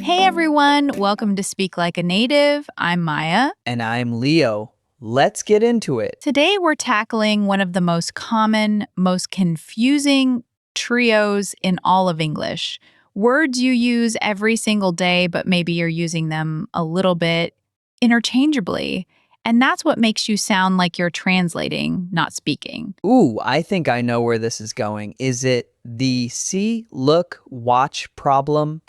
Hey everyone, welcome to Speak Like a Native. I'm Maya. And I'm Leo. Let's get into it. Today we're tackling one of the most common, most confusing trios in all of English. Words you use every single day, but maybe you're using them a little bit interchangeably. And that's what makes you sound like you're translating, not speaking. Ooh, I think I know where this is going. Is it the see, look, watch problem?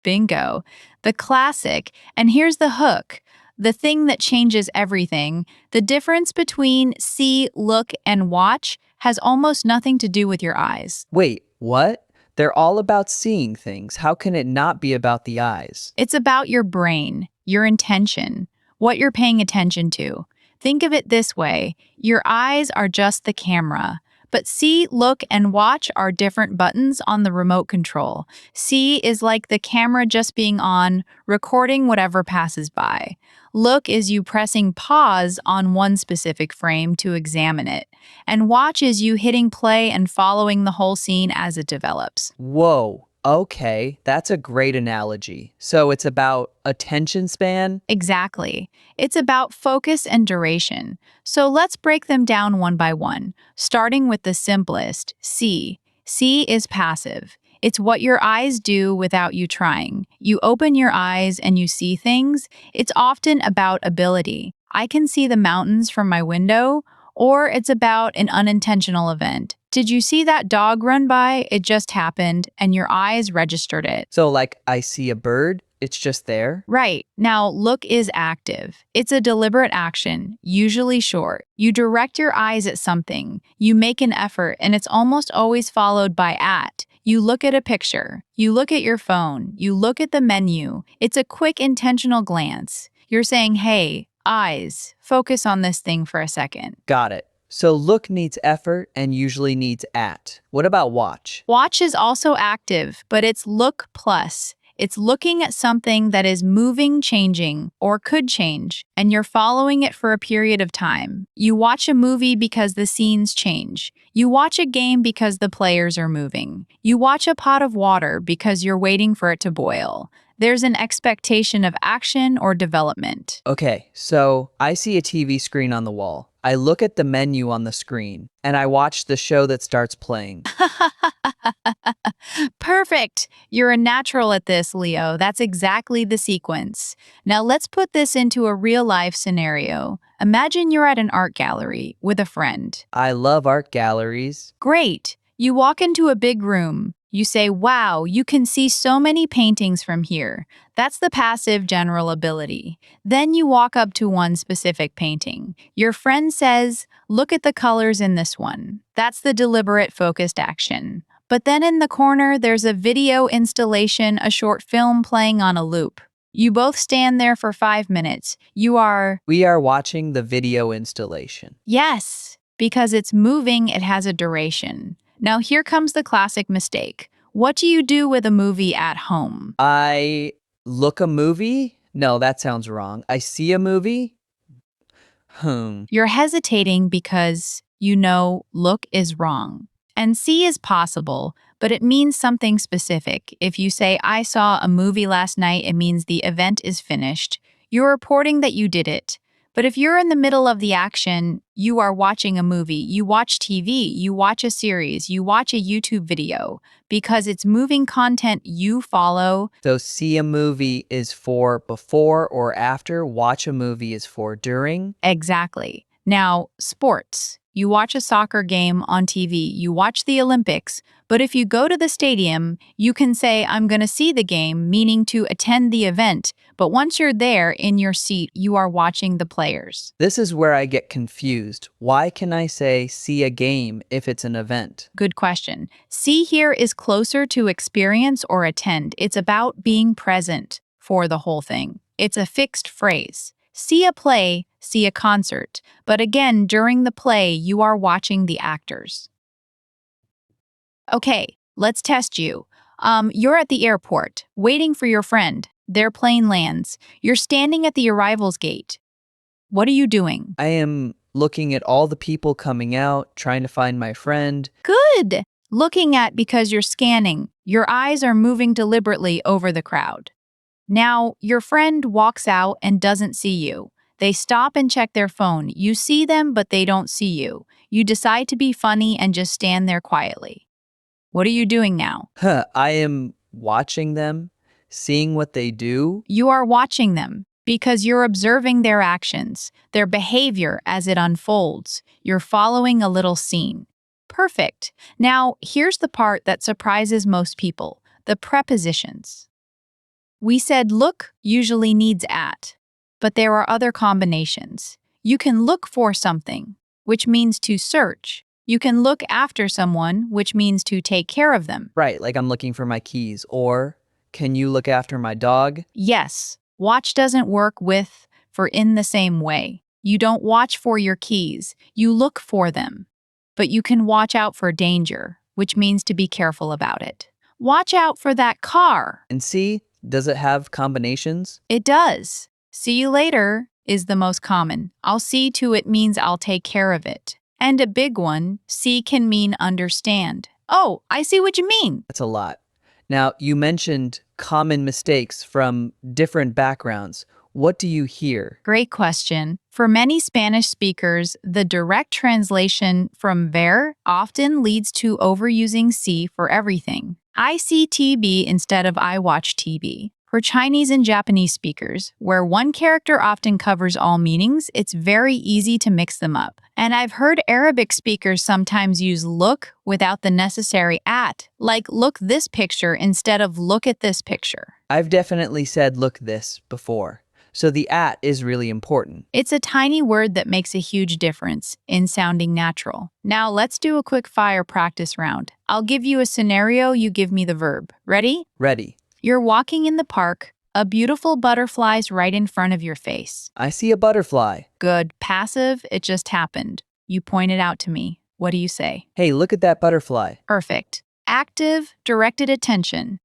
Bingo. The classic. And here's the hook. The thing that changes everything. The difference between see, look, and watch has almost nothing to do with your eyes. Wait, what? They're all about seeing things. How can it not be about the eyes? It's about your brain, your intention, what you're paying attention to. Think of it this way. Your eyes are just the camera. But see, look, and watch are different buttons on the remote control. See is like the camera just being on, recording whatever passes by. Look is you pressing pause on one specific frame to examine it. And watch is you hitting play and following the whole scene as it develops. Whoa, okay, that's a great analogy. So it's about attention span? Exactly. It's about focus and duration. So let's break them down one by one, starting with the simplest, see. See is passive. It's what your eyes do without you trying. You open your eyes and you see things. It's often about ability. I can see the mountains from my window, or it's about an unintentional event. Did you see that dog run by? It just happened, and your eyes registered it. So, like, I see a bird, it's just there? Right. Now, look is active. It's a deliberate action, usually short. You direct your eyes at something. You make an effort, and it's almost always followed by at. You look at a picture. You look at your phone. You look at the menu. It's a quick, intentional glance. You're saying, hey, eyes, focus on this thing for a second. Got it. So look needs effort and usually needs at. What about watch? Watch is also active, but it's look plus. It's looking at something that is moving, changing, or could change, and you're following it for a period of time. You watch a movie because the scenes change. You watch a game because the players are moving. You watch a pot of water because you're waiting for it to boil. There's an expectation of action or development. Okay, so I see a TV screen on the wall. I look at the menu on the screen, and I watch the show that starts playing. Perfect. You're a natural at this, Leo. That's exactly the sequence. Now let's put this into a real-life scenario. Imagine you're at an art gallery with a friend. I love art galleries. Great. You walk into a big room. You say, wow, you can see so many paintings from here. That's the passive general ability. Then you walk up to one specific painting. Your friend says, look at the colors in this one. That's the deliberate focused action. But then in the corner, there's a video installation, a short film playing on a loop. You both stand there for 5 minutes. We are watching the video installation. Yes, because it's moving, it has a duration. Now here comes the classic mistake. What do you do with a movie at home? I look a movie? No, that sounds wrong. I see a movie? You're hesitating because you know look is wrong. And see is possible, but it means something specific. If you say, I saw a movie last night, it means the event is finished. You're reporting that you did it. But if you're in the middle of the action, you are watching a movie, you watch TV, you watch a series, you watch a YouTube video, because it's moving content you follow. So see a movie is for before or after, watch a movie is for during. Exactly. Now, sports. You watch a soccer game on TV, you watch the Olympics, but if you go to the stadium, you can say, I'm going to see the game, meaning to attend the event. But once you're there in your seat, you are watching the players. This is where I get confused. Why can I say see a game if it's an event? Good question. See here is closer to experience or attend. It's about being present for the whole thing. It's a fixed phrase. See a play, see a concert. But again, during the play, you are watching the actors. Okay, let's test you. You're at the airport, waiting for your friend. Their plane lands. You're standing at the arrivals gate. What are you doing? I am looking at all the people coming out, trying to find my friend. Good! Looking at because you're scanning. Your eyes are moving deliberately over the crowd. Now, your friend walks out and doesn't see you. They stop and check their phone. You see them, but they don't see you. You decide to be funny and just stand there quietly. What are you doing now? I am watching them, seeing what they do. You are watching them because you're observing their actions, their behavior as it unfolds. You're following a little scene. Perfect. Now, here's the part that surprises most people, the prepositions. We said look usually needs at, but there are other combinations. You can look for something, which means to search. You can look after someone, which means to take care of them. Right, like I'm looking for my keys. Or, can you look after my dog? Yes, watch doesn't work with for in the same way. You don't watch for your keys, you look for them. But you can watch out for danger, which means to be careful about it. Watch out for that car. And see, does it have combinations? It does. See you later is the most common. I'll see to it means I'll take care of it. And a big one, see can mean understand. Oh, I see what you mean. That's a lot. Now, you mentioned common mistakes from different backgrounds. What do you hear? Great question. For many Spanish speakers, the direct translation from ver often leads to overusing see for everything. I see TV instead of I watch TV. For Chinese and Japanese speakers, where one character often covers all meanings, it's very easy to mix them up. And I've heard Arabic speakers sometimes use look without the necessary at, like look this picture instead of look at this picture. I've definitely said look this before. So the at is really important. It's a tiny word that makes a huge difference in sounding natural. Now let's do a quick fire practice round. I'll give you a scenario, you give me the verb. Ready? Ready. You're walking in the park. A beautiful butterfly's right in front of your face. I see a butterfly. Good. Passive, it just happened. You pointed out to me. What do you say? Hey, look at that butterfly. Perfect. Active, directed attention.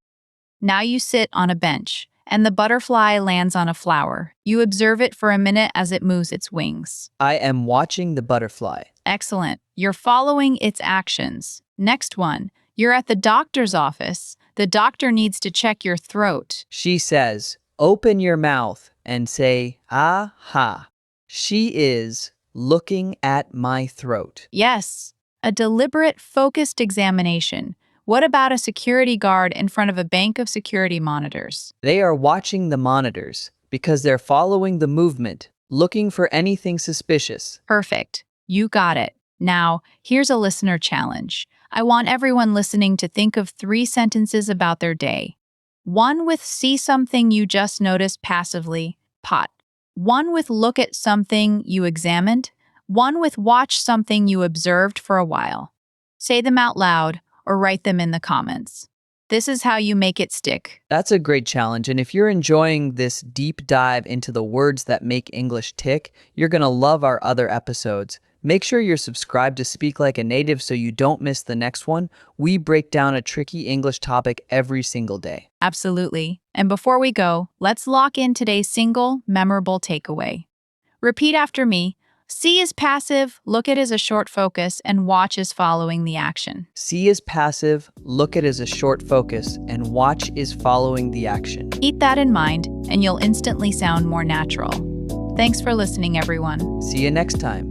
Now you sit on a bench, and the butterfly lands on a flower. You observe it for a minute as it moves its wings. I am watching the butterfly. Excellent. You're following its actions. Next one. You're at the doctor's office. The doctor needs to check your throat. She says, open your mouth and say, aha. She is looking at my throat. Yes, a deliberate, focused examination. What about a security guard in front of a bank of security monitors? They are watching the monitors because they're following the movement, looking for anything suspicious. Perfect. You got it. Now, here's a listener challenge. I want everyone listening to think of 3 sentences about their day. One with see something you just noticed passively, pot. One with look at something you examined. One with watch something you observed for a while. Say them out loud or write them in the comments. This is how you make it stick. That's a great challenge. And if you're enjoying this deep dive into the words that make English tick, you're going to love our other episodes. Make sure you're subscribed to Speak Like a Native so you don't miss the next one. We break down a tricky English topic every single day. Absolutely. And before we go, let's lock in today's single, memorable takeaway. Repeat after me. See is passive, look at is a short focus, and watch is following the action. See is passive, look at is a short focus, and watch is following the action. Keep that in mind, and you'll instantly sound more natural. Thanks for listening, everyone. See you next time.